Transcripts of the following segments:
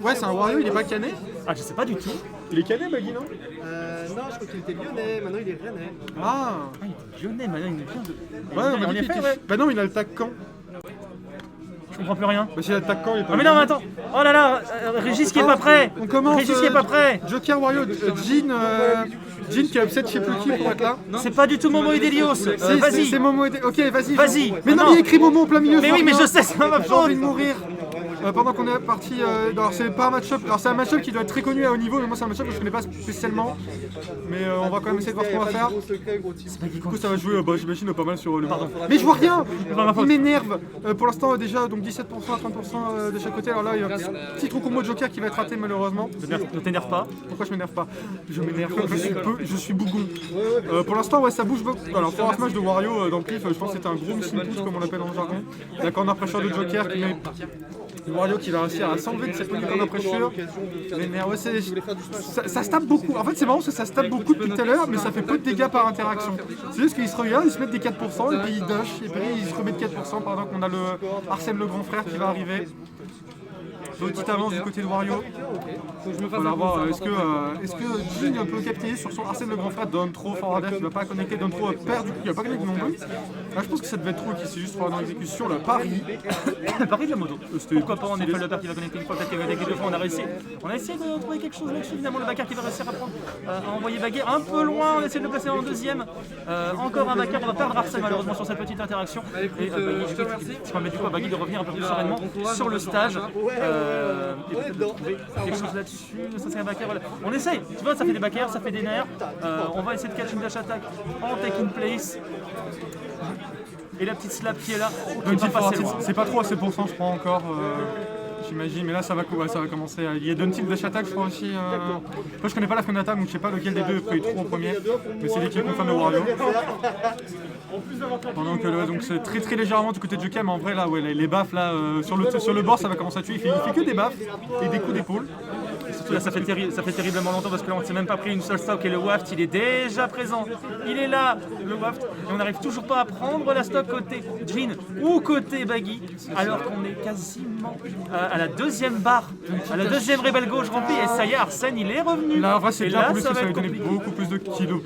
Ouais, c'est un Wario, il est pas cané? Ah, je sais pas du tout. Il est cané, Baggy, non? Non, je crois qu'il était lyonnais, maintenant il est rennais. Ah. Ah, il est lyonnais, maintenant il vient de. Ouais, on en a dit effet, qu'il était... ouais. Bah non, il a le tac quand? Je comprends plus rien. Bah s'il a le tac quand, il est pas... Ah, mais non, mais attends. Oh là là, Régis qui est pas prêt. On commence. Régis qui est pas prêt. Joker, Wario, Jean qui a upset je sais plus qui pour être là. C'est pas du tout Momo et Delios. Vas-y. C'est Momo et... Ok, vas-y. Vas-y. Mais non, Non. il y a écrit Momo en plein milieu. Mais oui, mais je sais, c'est pas ma J'ai envie faute. de mourir. Pendant qu'on est parti, alors c'est pas un match-up, alors c'est un match-up qui doit être très connu à haut niveau, mais moi c'est un match-up que je connais pas spécialement, mais on va quand même essayer de voir ce qu'on va faire. Du coup ça va jouer, j'imagine pas mal sur le... Mais je vois rien. Il m'énerve. Pour l'instant déjà donc 17% à 30% de chaque côté, alors là il y a un petit trou combo de Joker qui va être raté malheureusement. Ne t'énerve pas. Pourquoi je m'énerve pas? Je m'énerve, je suis bougon. Pour l'instant ouais ça bouge beaucoup. Alors pour un smash de Wario dans le pif, je pense que c'était un gros missing push comme on l'appelle en jargon. Il y a corner pressure de Joker qui met... Wario qui va réussir à s'enlever de cette corner pressure. Ouais, ça se tape beaucoup. En fait c'est marrant parce que ça se tape beaucoup depuis tout à l'heure, mais ça fait peu de dégâts par interaction. C'est juste qu'ils se regardent, ils se mettent des 4%, et puis ils dash, et puis ils se remettent 4% pendant qu'on a le Arsène le grand frère qui va arriver. Petite avance du côté de Wario. Il va voir, est-ce que Jean peut capter sur son Arsène le grand frère? Donne trop forward dash, il va pas connecter, donne trop perd du coup, il va pas connecter non plus. Là je pense que ça devait être trop, qui c'est juste pour dans l'exécution, là, Paris. Paris de la moto. Pourquoi pas, on est pas le père qui va connecter une fois, peut-être qu'il va connecter deux fois, on a essayé de trouver quelque chose là-dessus, finalement le backer qui va réussir à prendre, à envoyer Baguet un peu loin, on essaie de le placer en deuxième. Encore un backer, on va perdre Arsène malheureusement sur cette petite interaction. Et Baguet, ça permet du coup à Baguet de revenir un peu plus sereinement sur le stage. Et peut-être de trouver quelque chose là-dessus, ça c'est un backer, voilà. On essaye, tu vois, ça fait des backers, ça fait des nerfs. On va essayer de catch une dash attack en take in place. Et la petite slap qui est là, c'est pas trop à 7% je crois encore, j'imagine, mais là ça va commencer. Il y a Duntil dash attack je crois aussi. Moi je connais pas la fin d'attaque donc je sais pas lequel des deux est pris trop en premier, mais c'est l'équipe confirme de Wario. Pendant que donc c'est très légèrement du côté de Joker, mais en vrai là ouais, les baffes là sur le bord ça va commencer à tuer, il fait que des baffes et des coups d'épaule. Surtout là ça fait terriblement longtemps parce que là on ne s'est même pas pris une seule stock et le waft il est déjà présent. Il est là le waft et on n'arrive toujours pas à prendre la stock côté Jean ou côté Baggy alors qu'on est quasiment à la deuxième barre, à la deuxième rebelle gauche remplie et ça y est Arsène il est revenu. Là en vrai c'est bien pour lui ça parce que ça va être lui donner beaucoup plus de kilos.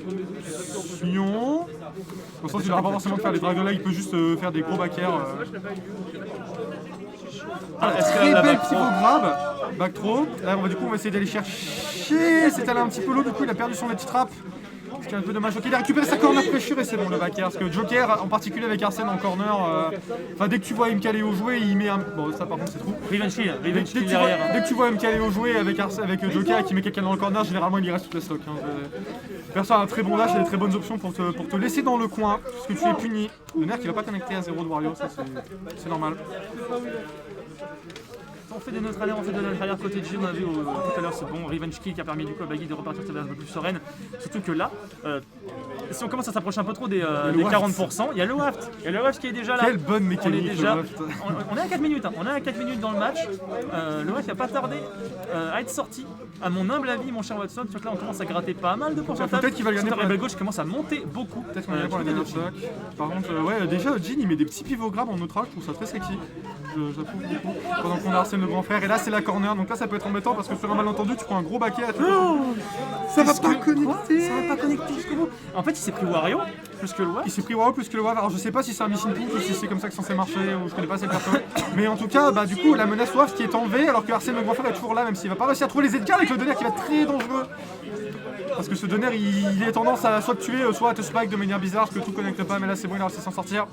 Au sens qu'il n'aura pas forcément de faire les drags de là, il peut juste faire des gros backers. Très belle pivot grab, back throw. Là on va essayer d'aller chercher. C'est allé un petit peu low, du coup il a perdu son edge trap. Ce qui est un peu dommage. Ok, il a récupéré sa corner pressure et c'est bon le backer. Parce que Joker, en particulier avec Arsène en corner, dès que tu vois MKLeo jouer, il met un. Bon, ça par contre c'est trop. Revenge kill derrière. Dès que tu vois MKLeo jouer avec Joker et qu'il met quelqu'un dans le corner, généralement il y reste toute la stock. Perso a un très bon dash et des très bonnes options pour te laisser dans le coin, parce que tu es puni. Le nerf qui va pas connecter à 0 de Wario, ça c'est normal. On fait des neutralières, on fait de neutralières côté de Jean, on a vu tout à l'heure ce bon revenge kill qui a permis du coup à Baggy de repartir un peu plus sereine. Surtout que là, si on commence à s'approcher un peu trop des 40%, il y a le waft. Il y a le waft qui est déjà là. Quelle bonne mécanique on est à 4 minutes, on est à 4 minutes dans le match. Le waft n'a pas tardé à être sorti. À mon humble avis, mon cher Watson, surtout que là on commence à gratter pas mal de pourcentage. Peut-être qu'il va gagner. La rebelle gauche commence à monter beaucoup. Peut-être qu'on va gagner pour la dernière stock. Par contre, ouais, déjà Jean il met des petits pivots grabs en neutral, je trouve ça très sexy. J'approuve beaucoup. Pendant qu'on a Arsène le grand frère, et là c'est la corner, donc là ça peut être embêtant parce que sur un malentendu tu prends un gros backer. Ça va pas connecter. Ça va pas connecter jusqu'au bout. En fait il s'est pris Wario plus que le WAF. Il s'est pris Wario plus que le WAF. Alors je sais pas si c'est un missing push ou si c'est comme ça que c'est censé marcher, ou je connais pas cette personne. Mais en tout cas, du coup la menace WAF qui est enlevée alors que Arsène le grand frère est toujours là, même s'il va pas réussir à trouver les edgeguards avec le donner qui va être très dangereux. Parce que ce donner il a tendance à soit te tuer, soit à te spike de manière bizarre parce que tout connecte pas, mais là c'est bon, il a réussi à s'en sortir.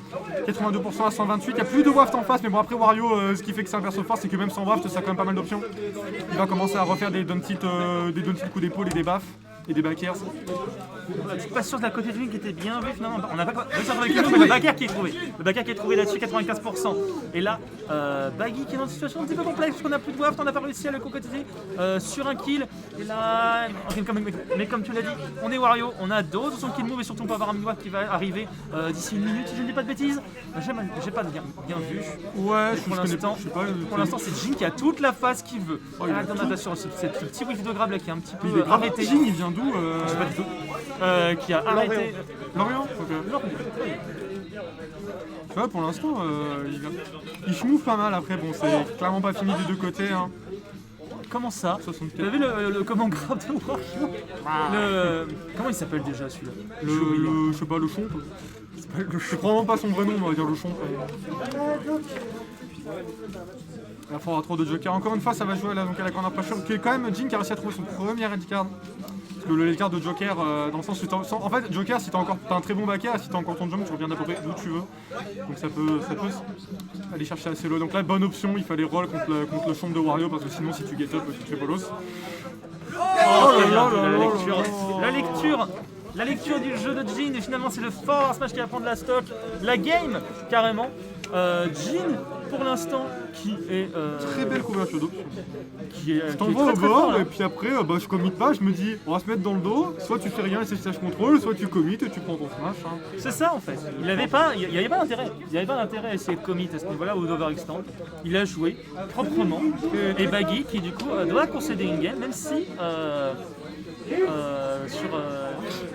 82% à 128, il n'y a plus de waft en face, mais bon après Wario, ce qui fait que c'est un perso fort, c'est que même sans waft, ça a quand même pas mal d'options. Il va commencer à refaire des down tilt coups d'épaule et des baffes. Et des backers. Je suis pas sûr de la côté de lui qui était bien vu finalement. On n'a pas réussi à trouver le backer qui est trouvé. Le backer qui est trouvé là-dessus, 95%. Et là, Baggy qui est dans une situation un petit peu complexe parce qu'on n'a plus de waft, on n'a pas réussi à le concrétiser sur un kill. Et là, mais comme tu l'as dit, on est Wario, on a d'autres son kill move et surtout on peut avoir un mini waft qui va arriver d'ici une minute si je ne dis pas de bêtises. J'ai pas bien vu. Ouais, pour l'instant, c'est Jean qui a toute la phase qu'il veut. Sur ce petit whiff de grab là qui est un petit peu arrêté. Jean, il vient d'où Je sais pas du tout. Qui a arrêté. Lorient. Ouais, pour l'instant, il schmouffe pas mal. Après, bon, c'est clairement pas fini des deux côtés. Hein. Comment ça? 64. T'as vu le comment grave de Wario? Comment il s'appelle déjà celui-là? Je sais pas, le chon. C'est probablement pas son vrai nom, on va dire le chon. Il faudra trop de jokers. Encore une fois, ça va jouer là, donc à la corner pressure, qui est quand même Jin qui a réussi à trouver son premier red card. Parce que le red card de Joker, dans le sens où en fait, Joker, si t'as un très bon backer, si t'as encore ton jump, tu reviens d'à peu près d'où tu veux. Donc ça peut aller chercher assez low. Donc là, bonne option, il fallait roll contre le chon de Wario, parce que sinon, si tu get up, tu te fais bolos. La lecture du jeu de Jin, et finalement c'est le Forward Smash qui va prendre la stock, la game carrément. Jin pour l'instant qui est Très belle couverture d'option. qui est Je t'envoie au très bord, fort, et hein. puis après, je commit pas, je me dis, on va se mettre dans le dos, soit tu fais rien et c'est stage contrôle, soit tu commit et tu prends ton smash. Hein. C'est ça en fait. Il n'y avait pas d'intérêt à essayer de commit à ce niveau-là ou d'overextend. Il a joué proprement et Baggy qui du coup doit concéder une game, même si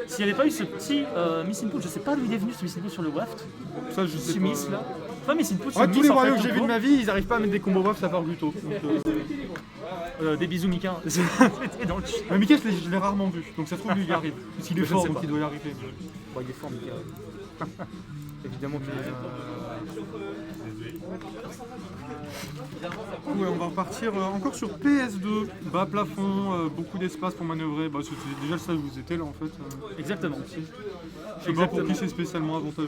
s'il n'y avait pas eu ce petit miss input, je sais pas d'où il est venu ce miss input sur le waft. Ça, je sais Ce pas. miss là. Pas miss input, Ouais, ce tous miss les en Wario fait, que j'ai tout vu de court. ma vie, ils arrivent pas à mettre des combos buff, ça part Gluto. Des bisous Mika. C'était dans le chat. Mais Mickey, je l'ai rarement vu, donc ça se trouve lui il y arrive. Parce qu'il est Je fort, sais donc pas. il doit y arriver. Bon, il est fort Mika. Évidemment qu'il Ouais, on va repartir encore sur PS2, bas plafond, beaucoup d'espace pour manœuvrer. Bah, c'était déjà le stade où vous étiez là en fait. Exactement. Je sais pas pour qui c'est spécialement avantageux.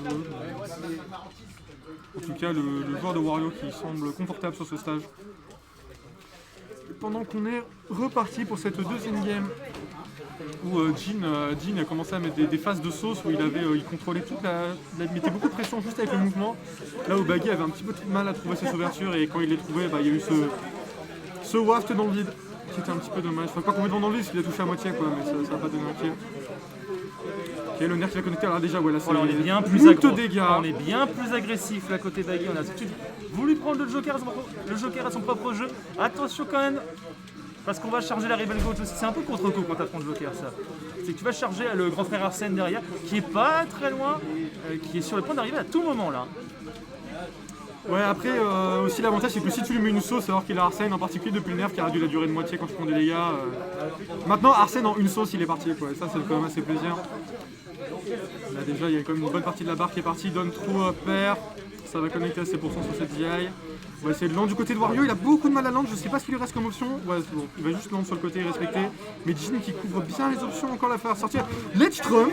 En tout cas, le joueur de Wario qui semble confortable sur ce stage. Pendant qu'on est reparti pour cette deuxième game où Jin a commencé à mettre des phases de sauce où il contrôlait toute il mettait beaucoup de pression juste avec le mouvement. Là où Baggy avait un petit peu de mal à trouver ses ouvertures et quand il les trouvait, il y a eu ce waft dans le vide qui était un petit peu dommage. Enfin, pas complètement dans le vide parce qu'il a touché à moitié quoi, mais ça n'a pas donné un kill. Ok, le nerf qui va connecter, alors déjà voilà, c'est Voilà, on est bien plus moult aggro. dégâts. On est bien plus agressif là côté Baggy. On a tout de suite voulu prendre le Joker à son propre jeu. Attention quand même, parce qu'on va charger la Rebel Coach aussi. C'est un peu contre-coup quand t'apprends le Joker ça. C'est que tu vas charger le grand frère Arsène derrière, qui est pas très loin, qui est sur le point d'arriver à tout moment là. Ouais, après aussi l'avantage c'est que si tu lui mets une sauce alors qu'il a Arsène, en particulier depuis le nerf qui a réduit la durée de moitié quand tu prends des dégâts. Maintenant Arsène en une sauce il est parti quoi, et ça c'est quand même assez plaisir. Là déjà il y a quand même une bonne partie de la barre qui est partie, donne trop pair, ça va connecter assez % sur cette DI. On va essayer de land du côté de Wario, il a beaucoup de mal à land, je sais pas ce qu'il lui reste comme option. Ouais c'est bon, il va juste land sur le côté et respecter. Mais Jin qui couvre bien les options, encore la faire sortir. Let's Trump,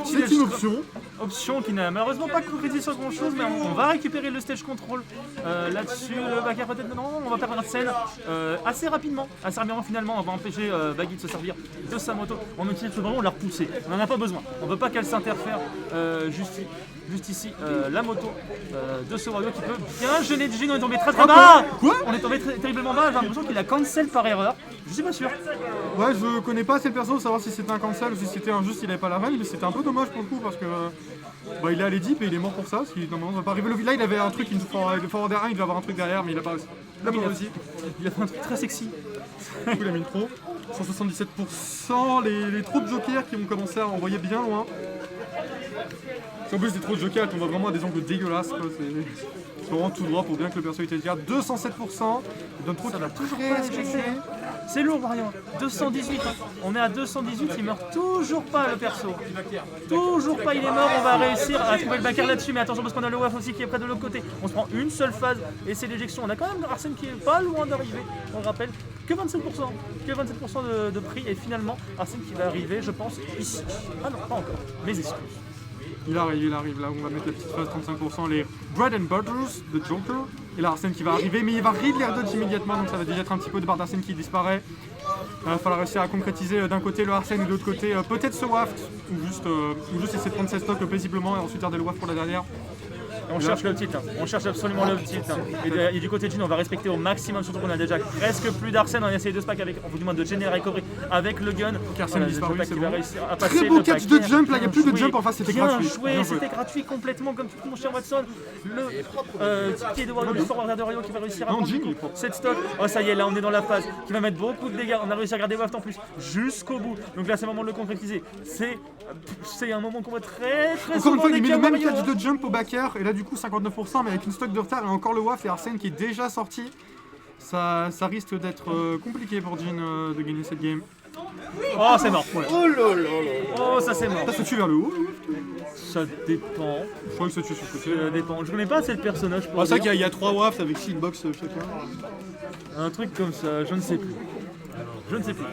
c'est une option. Option qui n'a malheureusement pas concrétisé sur grand chose, mais on va récupérer le stage control là-dessus. Le backer peut-être non, on va perdre la scène assez rapidement finalement. On va empêcher Baggy de se servir de sa moto. On utilise vraiment, on l'a repoussé. On n'en a pas besoin. On veut pas qu'elle s'interfère juste ici. La moto de ce Wario qui peut bien gêner Jin. On est tombé très bas. Quoi ? On est tombé terriblement bas. J'ai l'impression qu'il a cancel par erreur. Je suis pas sûr. Ouais, je connais pas assez le perso pour savoir si c'était un cancel ou si c'était un juste il avait pas la reine, mais c'était un peu dommage pour le coup parce que il est allé deep et il est mort pour ça, parce qu'il normalement va pas arriver. Là il avait un truc, le forward R1, il devait avoir un truc derrière, mais il a pas réussi. Il a fait un truc très sexy. Du coup, il a mis une trop. 177%, les trop de jokers qui ont commencé à envoyer bien loin. En plus des trop de jokers, on voit vraiment à des angles dégueulasses. Quoi. C'est vraiment tout droit pour bien que le perso était déjà 207%. Il donne trop Ça qu'il va a toujours très pas stressé. éjecter. C'est lourd Wario. 218. Hein. On est à 218, il meurt toujours pas le perso. Toujours pas, il est mort. On va réussir à trouver le backer là-dessus. Mais attention parce qu'on a le WAF aussi qui est près de l'autre côté. On se prend une seule phase et c'est l'éjection. On a quand même Arsène qui est pas loin d'arriver. On le rappelle que 27%. Que 27% de prix. Et finalement, Arsène qui va arriver, je pense, ici. Ah non, pas encore. Mes excuses. Il arrive là, on va mettre la petite phase 35%, les bread and butters de Joker. Et là Arsène qui va arriver, mais il va read l'air dodge immédiatement, donc ça va déjà être un petit peu de barre d'Arsène qui disparaît. Il va falloir réussir à concrétiser d'un côté le Arsène et de l'autre côté peut-être ce waft, ou juste essayer de prendre cette stock paisiblement et ensuite garder le waft pour la dernière. On cherche le titre, on cherche absolument le titre. Et du côté de Jin, on va respecter au maximum, surtout qu'on a déjà presque plus d'Arsène. On essaye de se pack avec, on vous demande de generate recovery avec le gun. Arsène disparu, c'est bon. Très beau catch de jump, là, il n'y a plus de jump en face, c'était gratuit. Joué, Bien joué. c'était gratuit complètement, comme tout mon cher Watson. Le pied de Wario, le forward de Wario qui va réussir à Non, prendre Jin, il est propre. cette stock. Oh, ça y est, là, on est dans la phase qui va mettre beaucoup de dégâts. On a réussi à garder Waft en plus jusqu'au bout. Donc là, c'est le moment de le concrétiser. C'est un moment qu'on voit très Encore une souvent fois, il met le même Wario, catch de jump au backer, et là du coup 59%, mais avec une stock de retard, et encore le waft et Arsène qui est déjà sorti. Ça risque d'être compliqué pour Jin de gagner cette game. Oh, c'est mort. Ouais. Oh là là là. Oh, ça c'est mort. Ça se tue vers le haut. Ça dépend. Je crois que ça tue sur le côté. Ça dépend. Je connais pas assez le personnage pour C'est vrai dire. qu'il y a 3 wafts avec 6 box chacun. Un truc comme ça, je ne sais plus. Je ne sais plus.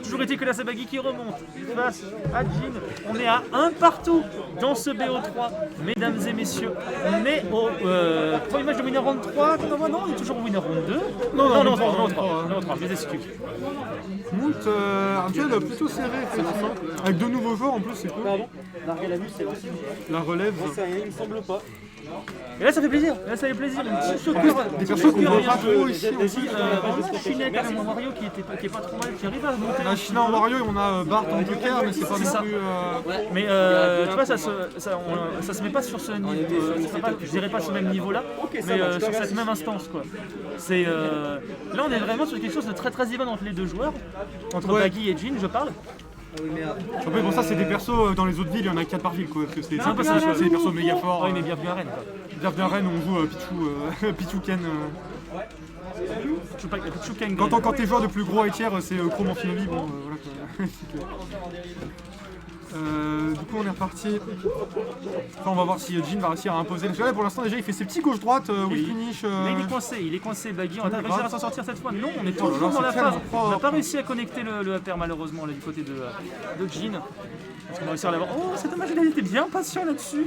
Toujours est-il que la Sabagi qui remonte face à Jin. On est à 1 partout dans ce BO3. Mesdames et messieurs, on est au premier match de Winner Round 3. Non, on est toujours au Winner Round 2. Non, 3, je les excuse. Moult, un duel plutôt serré, effectivement. Avec 2 nouveaux joueurs en plus, c'est cool. Pardon. Larguer la vue, c'est aussi. La relève. C'est rien, il me semble pas. Et là ça fait plaisir, un petit saut de cœur. Des persos qu'on voit pas trop ici. Aussi, on a Shinek avec mon Wario qui est pas trop mal, qui arrive à monter. On a China en Wario et on a Bart en Joker, mais c'est pas non plus. Mais tu vois, ça se met pas sur ce niveau, je dirais pas sur le même niveau là, mais sur cette même instance quoi. C'est là on est vraiment sur quelque chose de très even entre les deux joueurs, entre Baggy et Jin, je parle. Oui, mais Après, bon, ça, c'est des persos dans les autres villes, il y en a 4 par ville quoi. Parce que c'est un peu ça, c'est des persos méga forts. Oui, mais bienvenue à Rennes. Bienvenue à Rennes, on joue Pichou Ken. Pichou Ken. Quand t'es joueur de plus gros high tier, c'est Chrome Amphinobi, bon voilà quoi. Du coup on est reparti. Enfin, on va voir si Jin va réussir à imposer. Parce que là pour l'instant déjà il fait ses petits gauche-droite, whip punish. Mais il est coincé, Baggy. On va réussir à s'en sortir cette fois. Non, on est toujours dans la phase. On n'a pas réussi à connecter le upper malheureusement là, du côté de Jin. Est-ce qu'on va réussir à l'avoir? Oh, c'est dommage, il était bien patient là-dessus.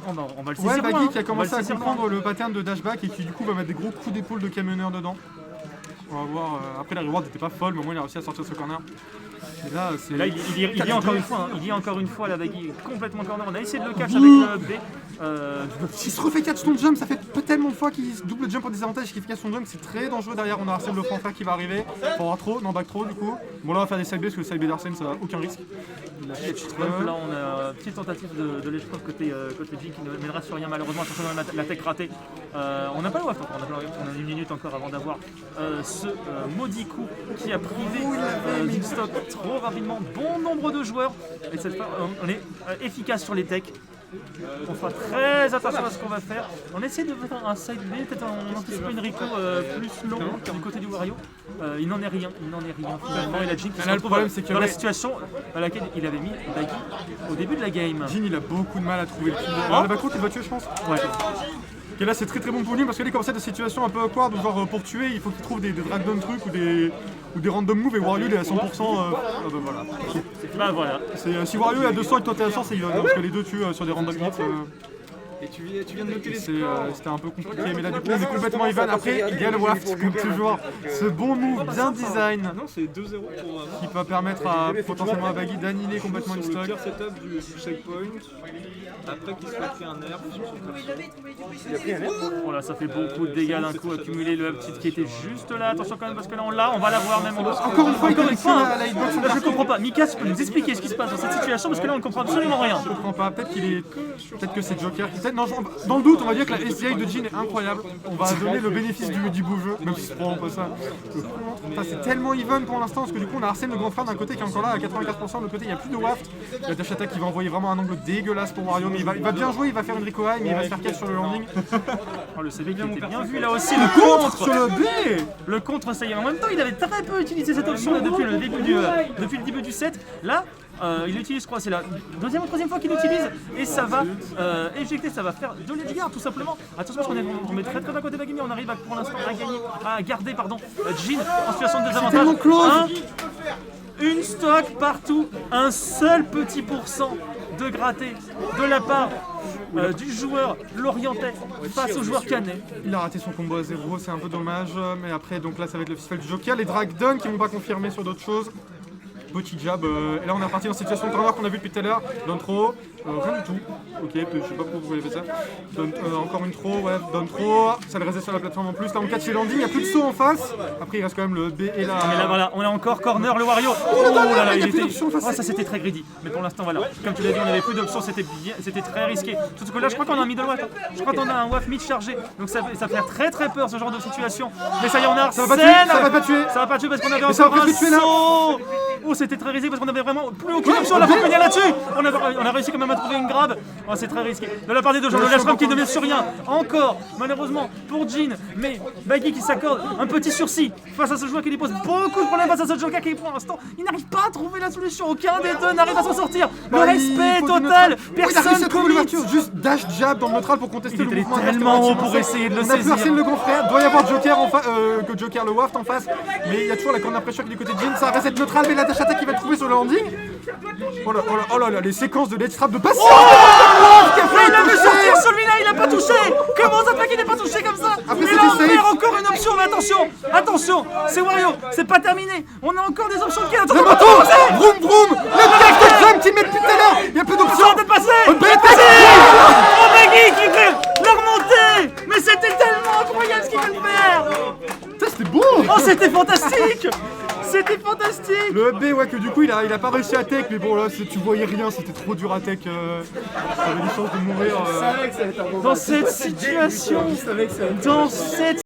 On va le saisir. Ouais, Baggy qui a commencé à comprendre le pattern de dashback et qui du coup va mettre des gros coups d'épaule de camionneur dedans. On va voir. Après la reward n'était pas folle, mais au moins il a réussi à sortir ce corner. Et là, il y a encore une fois, il y a encore une fois la Baggy complètement corner. On a essayé de le catch avec le B. S'il se refait catch son jump, ça fait tellement de fois qu'il double jump en désavantage et qu'il fait catch son jump, c'est très dangereux derrière. On a Arsène le fanfare qui va arriver. Forward throw, non back throw du coup. Bon là on va faire des side B parce que le side B d'Arsène ça a aucun risque. Là on a une petite tentative de l'épreuve côté Jin qui ne mènera sur rien malheureusement. Attention la tech ratée. On n'a pas le WAF encore, on a 1 minute encore avant d'avoir ce maudit coup qui a privé d'une stock trop rapidement bon nombre de joueurs. Et cette fois on est efficace sur les techs. On fera très attention à ce qu'on va faire. On essaie de faire un side B, peut-être on anticipe une Rico plus long du côté du Wario. Il n'en est rien finalement. Et la Jin qui se retrouve dans la situation à laquelle il avait mis Baggy au début de la game. Jin il a beaucoup de mal à trouver le kill. La back il va tuer je pense. Ouais. Et là c'est très bon pour lui parce qu'il est comme ça de situation un peu awkward où genre pour tuer il faut qu'il trouve des drag down trucs ou des random moves et Wario il est à 100%. Voilà. Bah voilà. Si Wario est à 200 et que toi t'es à 100 c'est even parce que les deux tuent sur des random hits. Et tu viens de noter les c'était un peu compliqué, mais là du coup on est complètement even. Après il y a le waft comme toujours, ce bon move bien design non, c'est 2-0 pour qui peut permettre à potentiellement à Baggy d'annihiler complètement une sur le stock. pire setup du checkpoint. Après qu'il soit pris un nerf sur son perso. Voilà, ça fait beaucoup de dégâts d'un coup accumulé. Le uptit qui était juste là. Attention quand même parce que là on l'a, on va l'avoir même. Encore une fois, la hitbox. Là je comprends pas. Mika, tu peux nous expliquer ce qui se passe dans cette situation parce que là on ne comprend absolument rien. Je comprends pas, peut-être que c'est Joker. Non, dans le doute, on va dire que la SDI de Jin est incroyable. On va donner le bénéfice du beau jeu, même si c'est probablement pas ça. C'est tellement even pour l'instant parce que du coup on a Arsène le grand frère d'un côté qui est encore là à 94%, de l'autre côté il n'y a plus de waft. Il y a Dash Attack qui va envoyer vraiment un angle dégueulasse pour Wario, mais il va bien jouer, il va faire une Rico High, mais il va se faire catch sur le landing. Oh, le CV qui était bien vu là aussi, le contre sur le B. Le contre ça y est, en même temps il avait très peu utilisé cette option là, depuis le début du set. Là il l'utilise, je crois, c'est la deuxième ou troisième fois qu'il l'utilise et ça va éjecter, ça va faire de l'edgeguard tout simplement. Attention parce qu'on est tombé très à côté de Baggy, mais on arrive pour l'instant à garder Jin en situation de désavantage. Une stock partout, un seul petit pourcent de gratté de la part du joueur lorientais face au joueur canet. Il a raté son combo à 0, c'est un peu dommage, mais après donc là ça va être le festival du Joker, les drag dunk qui vont pas confirmer sur d'autres choses. Petit jab, et là on est reparti dans cette situation de corner qu'on a vu depuis tout à l'heure, down throw, rien du tout, ok, je sais pas pourquoi vous avez fait ça, encore une throw, ouais, down throw, ça le restait sur la plateforme en plus, là on catch les landing, il n'y a plus de saut en face, après il reste quand même le B et là... Mais là voilà, on a encore corner le Wario, oh là là, il était... Oh, ça c'était très greedy, mais pour l'instant voilà, comme tu l'as dit on n'avait plus d'options, c'était très risqué, surtout que là je crois qu'on a un middle watt, je crois qu'on a un waff mid chargé, donc ça fait très peur ce genre de situation, mais ça y est on a Arsène, ça va pas tuer parce qu'on avait encore un saut. Oh, c'était très risqué parce qu'on avait vraiment plus aucune option, on a pu venir là-dessus. On a réussi quand même à trouver une grab. Oh, c'est très risqué. De la part des deux joueurs, le Lashram qui ne met sur rien. Encore, malheureusement, pour Jin. Mais Baggy qui s'accorde un petit sursis face à ce joueur qui lui pose beaucoup de problèmes face à ce Joker qui, pour l'instant, il n'arrive pas à trouver la solution. Aucun des deux n'arrive à s'en sortir. Le respect total. Personne commit. l'ouverture, juste dash jab dans le neutral pour contester Il le était mouvement. tellement haut pour essayer de le On a plus saisir. Arsène le grand frère, doit y avoir Joker en face, que Joker le waft en face, mais il y a toujours la corner pressure qui est du côté de Jin, ça reset neutral, mais la dash attack qui va le trouver sur le landing. Oh là, oh là, oh là, là, les séquences de ledge trap de patience. Mais il a vu sortir celui-là, il a pas touché. Comment ça fait qu'il n'est pas touché comme ça? Après, Il a c'était offert safe. encore une option, mais attention, attention, c'est Wario, c'est pas terminé. On a encore des options qui Le attendent. moto, vroom vroom, le dash de jump qui met depuis tout à l'heure, il y a plus d'options. Attention, d'être passé. BT. Oh, Baggy qui fait la remontée. Mais c'était tellement incroyable ce qu'il vient de faire. Putain, c'était beau. Oh, c'était fantastique. C'était fantastique. Le B, ouais, que du coup il a pas réussi à tech, mais bon là tu voyais rien, c'était trop dur à tech. T'avais des chances de mourir. Je savais que ça allait être un bon Dans match. cette situation, Je savais que ça allait être dans cette